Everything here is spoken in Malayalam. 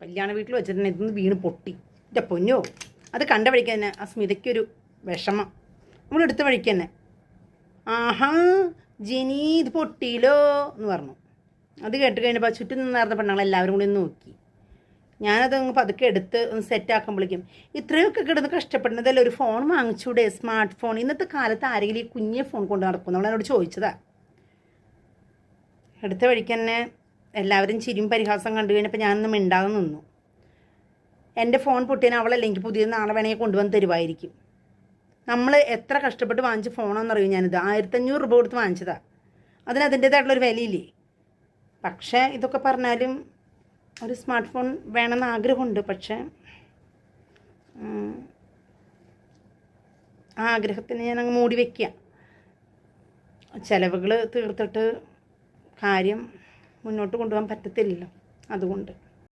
കല്യാണ വീട്ടിൽ വെച്ചിട്ട് ഇതൊന്ന് വീണ് പൊട്ടി. എൻ്റെ പൊന്നോ, അത് കണ്ട വഴിക്ക് തന്നെ ആ സ്മിതയ്ക്കൊരു വിഷമം. നമ്മളെടുത്ത വഴിക്ക് തന്നെ ആഹാ ജിനി ഇത് പൊട്ടിയില്ലോ എന്ന് പറഞ്ഞു. അത് കേട്ട് കഴിഞ്ഞപ്പോൾ ചുറ്റും നിന്നായിരുന്ന പെണ്ണുങ്ങളെല്ലാവരും കൂടി ഒന്ന് നോക്കി. ഞാനത് പതുക്കെ എടുത്ത് ഒന്ന് സെറ്റാക്കുമ്പോഴേക്കും ഇത്രയൊക്കെ കിടന്ന് കഷ്ടപ്പെടുന്നതല്ല, ഒരു ഫോൺ വാങ്ങിച്ചൂടെ, സ്മാർട്ട് ഫോൺ. ഇന്നത്തെ കാലത്ത് ആരെങ്കിലും ഈ കുഞ്ഞ് ഫോൺ കൊണ്ട് നടക്കും? നമ്മളെന്നോട് ചോദിച്ചതാ. എടുത്ത വഴിക്ക് തന്നെ എല്ലാവരും ചിരിയും പരിഹാസം കണ്ടു കഴിഞ്ഞപ്പോൾ ഞാനൊന്ന് മിണ്ടാതെ നിന്നു. എൻ്റെ ഫോൺ പൊട്ടിയാൽ അവളല്ല എനിക്ക് പുതിയത് നാളെ വേണമെങ്കിൽ കൊണ്ടുവന്ന് തരുമായിരിക്കും. നമ്മൾ എത്ര കഷ്ടപ്പെട്ട് വാങ്ങിച്ച ഫോണാണെന്നറിയും ഞാനിത്. 1500 രൂപ കൊടുത്ത് വാങ്ങിച്ചതാണ്. അതിന് അതിൻ്റേതായിട്ടുള്ളൊരു വിലയില്ലേ. പക്ഷേ ഇതൊക്കെ പറഞ്ഞാലും ഒരു സ്മാർട്ട് ഫോൺ വേണമെന്ന് ആഗ്രഹമുണ്ട്. പക്ഷേ ആ ആഗ്രഹത്തിന് ഞാനങ്ങ് മൂടി വയ്ക്കുക. ചിലവുകൾ തീർത്തിട്ട് കാര്യം മുന്നോട്ട് കൊണ്ടുപോകാൻ പറ്റത്തില്ലല്ലോ. അതുകൊണ്ട്